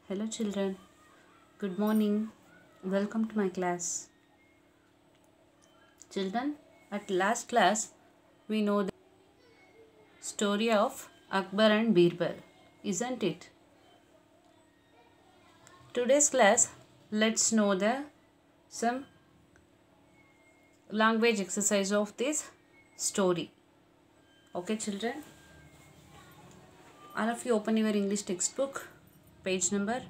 Hello children, good morning. Welcome to my class. Children, at last class we know the story of Akbar and Birbal, isn't it? Today's class, let's know the some language exercise of this story. Okay children? All of you open your English textbook, page number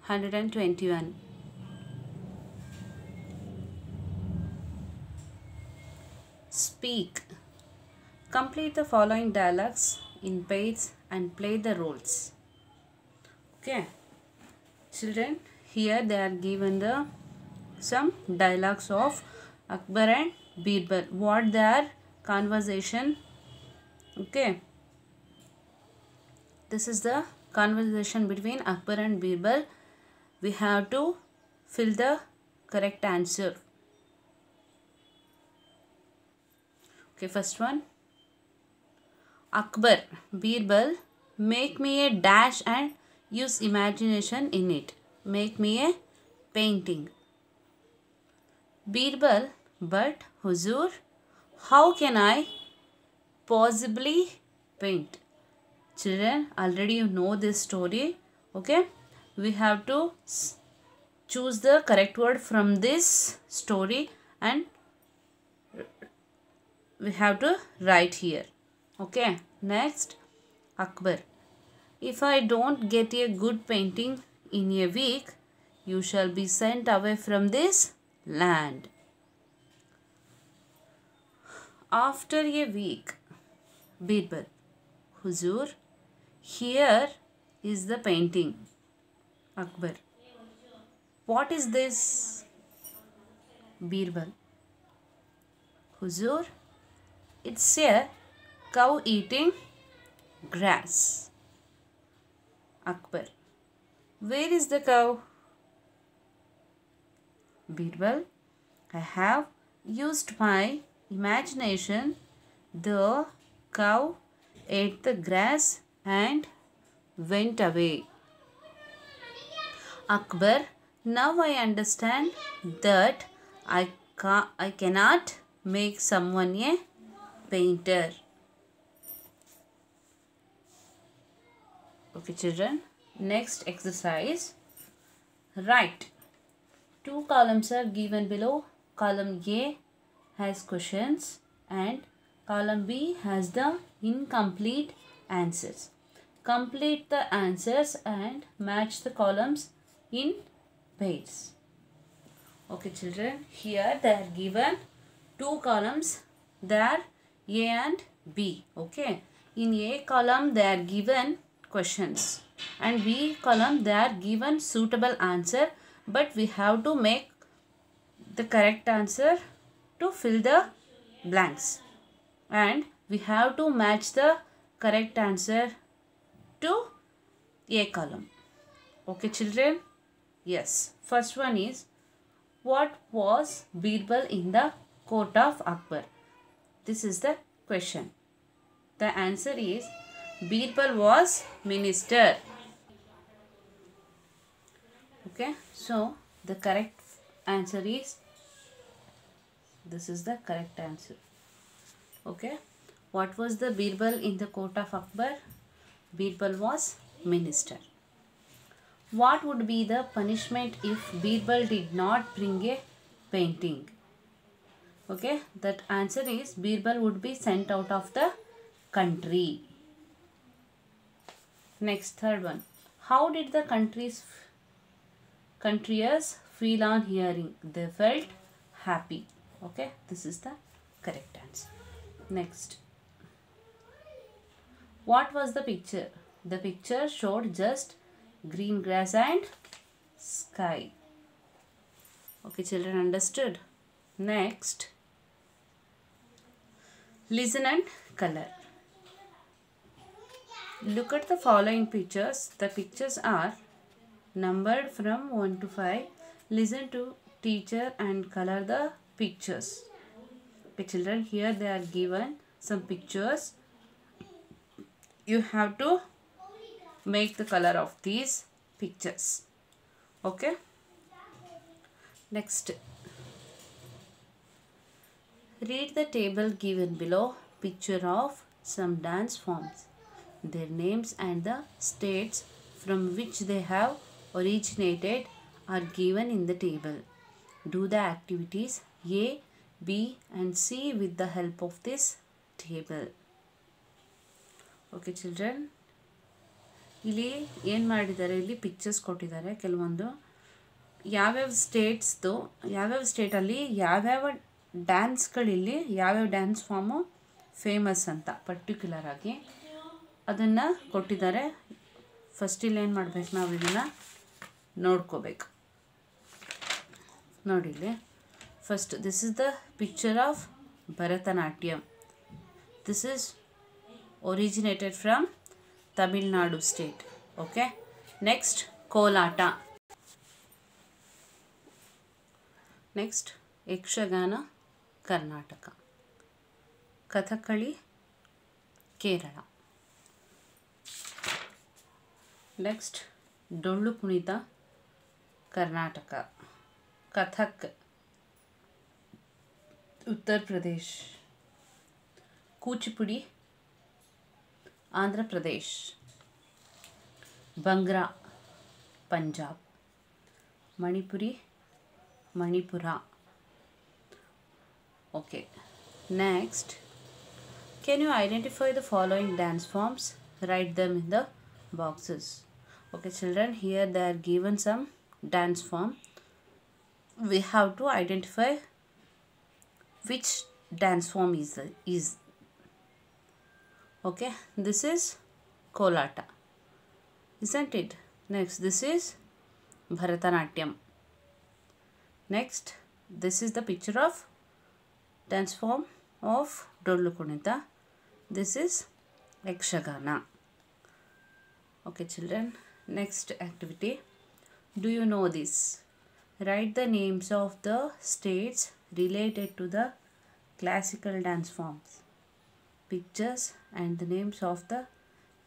121. Speak. Complete the following dialogues in pairs and play the roles. Okay, children, here they are given the some dialogues of Akbar and Birbal. What their conversation? Okay, this is the conversation between Akbar and Birbal. We have to fill the correct answer. Okay, first one. Akbar, Birbal, make me a dash and use imagination in it. Make me a painting. Birbal, but Huzur, how can I possibly paint? Children, already you know this story. Okay, we have to choose the correct word from this story and we have to write here. Okay, next, Akbar. If I don't get a good painting in a week, you shall be sent away from this land. After a week, Birbal. Huzur, here is the painting. Akbar. What is this? Birbal. Huzur, it's a cow eating grass. Akbar. Where is the cow? Birbal. I have used my imagination. The cow ate the grass and went away. Akbar. Now I understand that I cannot make someone a painter. Okay children, next exercise. Write. Two columns are given below. Column A has questions and column B has the incomplete answers. Complete the answers and match the columns in pairs. Okay children, here they are given two columns. They are A and B. Okay, in A column they are given questions and B column they are given suitable answer, but we have to make the correct answer to fill the blanks and we have to match the correct answer to A column. Okay children? Yes. First one is, what was Birbal in the court of Akbar? This is the question. The answer is Birbal was minister. Okay, so the correct answer is, this is the correct answer. Okay, what was the Birbal in the court of Akbar? Birbal was minister. What would be the punishment if Birbal did not bring a painting? Okay, that answer is Birbal would be sent out of the country. Next, third one. How did the countryers feel on hearing? They felt happy. Okay, this is the correct answer. Next. What was the picture? The picture showed just green grass and sky. Okay, children, understood? Next. Listen and color. Look at the following pictures. The pictures are numbered from 1 to 5. Listen to teacher and color the pictures. Okay, children, here they are given some pictures. You have to make the color of these pictures. Okay, next, read the table given below. Picture of some dance forms. Their names and the states from which they have originated are given in the table. Do the activities A, B and C with the help of this table. Okay children, ಇಲ್ಲಿ ಏನು ಮಾಡಿದ್ದಾರೆ, ಇಲ್ಲಿ pictures ಕೊಟ್ಟಿದ್ದಾರೆ ಕೆಲವೊಂದು. ಯಾವ್ಯಾವ ಸ್ಟೇಟ್ಸ್ದು, ಯಾವ್ಯಾವ ಸ್ಟೇಟಲ್ಲಿ ಯಾವ್ಯಾವ ಡ್ಯಾನ್ಸ್ಗಳಿಲ್ಲಿ, ಯಾವ್ಯಾವ ಡ್ಯಾನ್ಸ್ ಫಾರ್ಮು ಫೇಮಸ್ ಅಂತ ಪರ್ಟಿಕ್ಯುಲರ್ ಆಗಿ ಅದನ್ನು ಕೊಟ್ಟಿದ್ದಾರೆ. ಫಸ್ಟ್ ಇಲ್ಲಿ ಏನು ಮಾಡಬೇಕು, ನಾವು ಇದನ್ನು ನೋಡ್ಕೋಬೇಕು. ನೋಡಿ ಇಲ್ಲಿ first, this is the picture of Bharatanatyam. This is originated from Tamil Nadu state. Okay, next Kolata. Next Yakshagana Karnataka. Kathakali Kerala. Next Dollu Kunita Karnataka. Kathak Uttar Pradesh. Kuchipudi Andhra Pradesh. Bhangra Punjab. Manipuri Manipura. Okay, next, can you identify the following dance forms? Write them in the boxes. Okay children, here they are given some dance form. We have to identify which dance form is. Okay, this is Kolata, isn't it? Next, this is Bharatanatyam. Next, this is the picture of dance form of Dollu Kunita. This is Yakshagana. Okay children, next activity. Do you know this? Write the names of the states related to the classical dance forms. Pictures and the names of the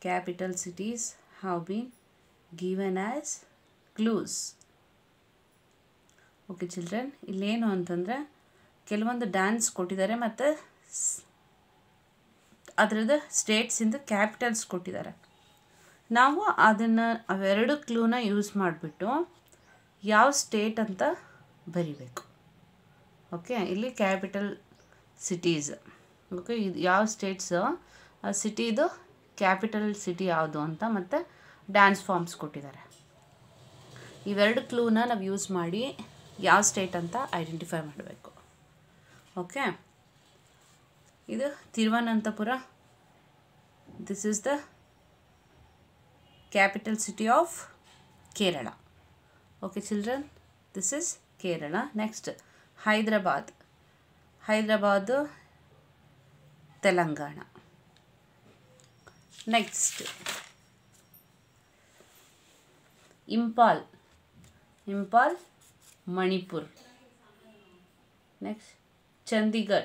capital cities have been given as clues. Okay children, ಇಲ್ಲೇನು ಅಂತಂದರೆ ಕೆಲವೊಂದು dance ಕೊಟ್ಟಿದ್ದಾರೆ ಮತ್ತು ಅದರದ ಸ್ಟೇಟ್ಸಿಂದ capitals ಕೊಟ್ಟಿದ್ದಾರೆ. ನಾವು ಅದನ್ನು ಅವೆರಡು ಕ್ಲೂನ ಯೂಸ್ ಮಾಡಿಬಿಟ್ಟು ಯಾವ ಸ್ಟೇಟ್ ಅಂತ ಬರಿಬೇಕು. ಓಕೆ, ಇಲ್ಲಿ ಕ್ಯಾಪಿಟಲ್ ಸಿಟೀಸ್. ಓಕೆ, ಇದು ಯಾವ ಸ್ಟೇಟ್ಸು, ಆ ಸಿಟಿದು ಕ್ಯಾಪಿಟಲ್ ಸಿಟಿ ಯಾವುದು ಅಂತ, ಮತ್ತು ಡ್ಯಾನ್ಸ್ ಫಾರ್ಮ್ಸ್ ಕೊಟ್ಟಿದ್ದಾರೆ. ಇವೆರಡು ಕ್ಲೂನ ನಾವು ಯೂಸ್ ಮಾಡಿ ಯಾವ ಸ್ಟೇಟ್ ಅಂತ ಐಡೆಂಟಿಫೈ ಮಾಡಬೇಕು. ಓಕೆ, ಇದು Thiruvananthapuram. This is the capital city of Kerala. Okay children, this is Kerala. Next Hyderabad. Hyderabad Telangana. Next Imphal. Imphal Manipur. Next Chandigarh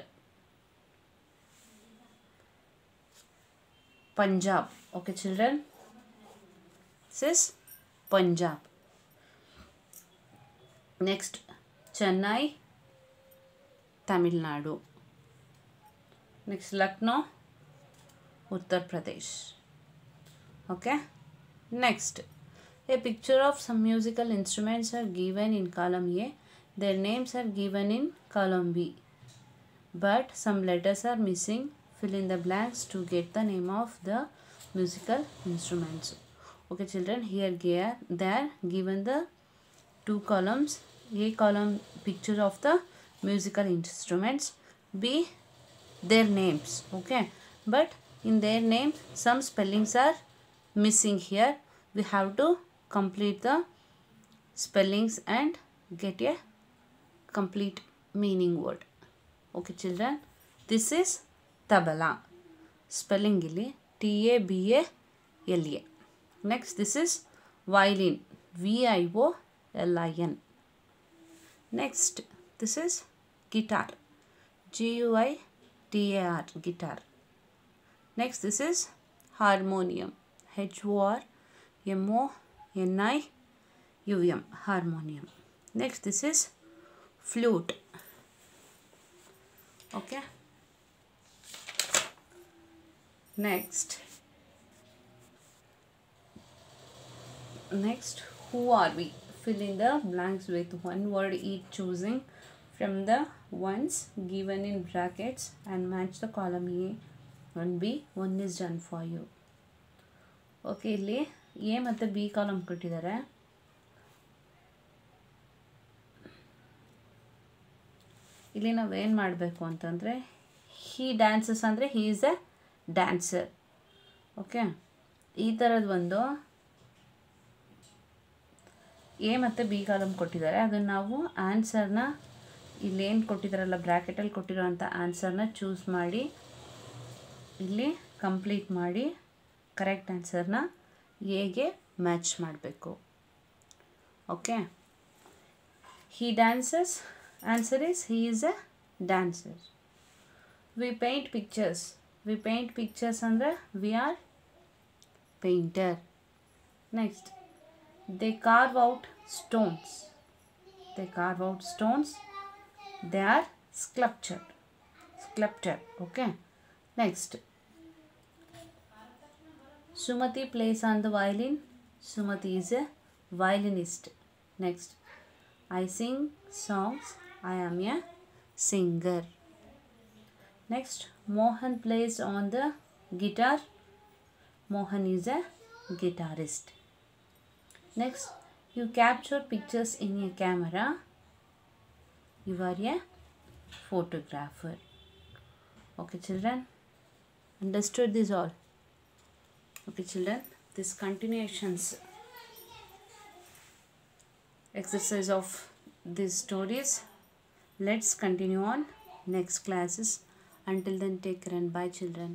Punjab. Okay children, this is Punjab. Next Chennai Tamil Nadu. Next Lucknow, Uttar Pradesh. Okay, next, a picture of some musical instruments are given in column A. Their names are given in column B, but some letters are missing. Fill in the blanks to get the name of the musical instruments. Okay children, here they are given the two columns. A column picture of the musical instruments, B their names. Okay, but in their names some spellings are missing. Here we have to complete the spellings and get a complete meaning word. Okay children, this is tabala. Spelling illi TABALA. Next, this is violin. VIOLIN. Next, this is guitar. GUITAR, guitar. Next, this is harmonium. HORMONIUM. UM, harmonium. Next, this is flute. Okay. Next, who are we? Fill in the blanks with one word each, choosing from the ones given in brackets and match the column A and B. One is done for you. Okay, ಇಲ್ಲಿ A ಮತ್ತು B column ಕೊಟ್ಟಿದ್ದಾರೆ. ಇಲ್ಲಿ ನಾವು ಏನು ಮಾಡಬೇಕು ಅಂತಂದರೆ, ಹಿ dances ಅಂದರೆ ಹಿ is a dancer. Okay, ಈ ಥರದ್ದು ಒಂದು ಎ ಮತ್ತು ಬಿ ಕಾಲಮ್ ಕೊಟ್ಟಿದ್ದಾರೆ. ಅದನ್ನು ನಾವು ಆನ್ಸರ್ನ ಇಲ್ಲೇನು ಕೊಟ್ಟಿದ್ದಾರಲ್ಲ ಬ್ರ್ಯಾಕೆಟಲ್ಲಿ ಕೊಟ್ಟಿರೋಂಥ ಆನ್ಸರ್ನ ಚೂಸ್ ಮಾಡಿ ಇಲ್ಲಿ ಕಂಪ್ಲೀಟ್ ಮಾಡಿ ಕರೆಕ್ಟ್ ಆನ್ಸರ್ನ ಎಗೆ ಮ್ಯಾಚ್ ಮಾಡಬೇಕು. Okay, he dances, answer is he is a dancer. We paint pictures, we paint pictures ಅಂದರೆ we are painter. Next, they carve out stones, they carve out stones, they are sculpture. Okay, next, Sumati plays on the violin, Sumati is a violinist. Next, I sing songs, I am a singer. Next, Mohan plays on the guitar, Mohan is a guitarist. Next, you capture pictures in a camera, you are a photographer. Okay children, understood this all? Okay children, this continuations exercise of these stories, let's continue on next classes. Until then, take care and bye children.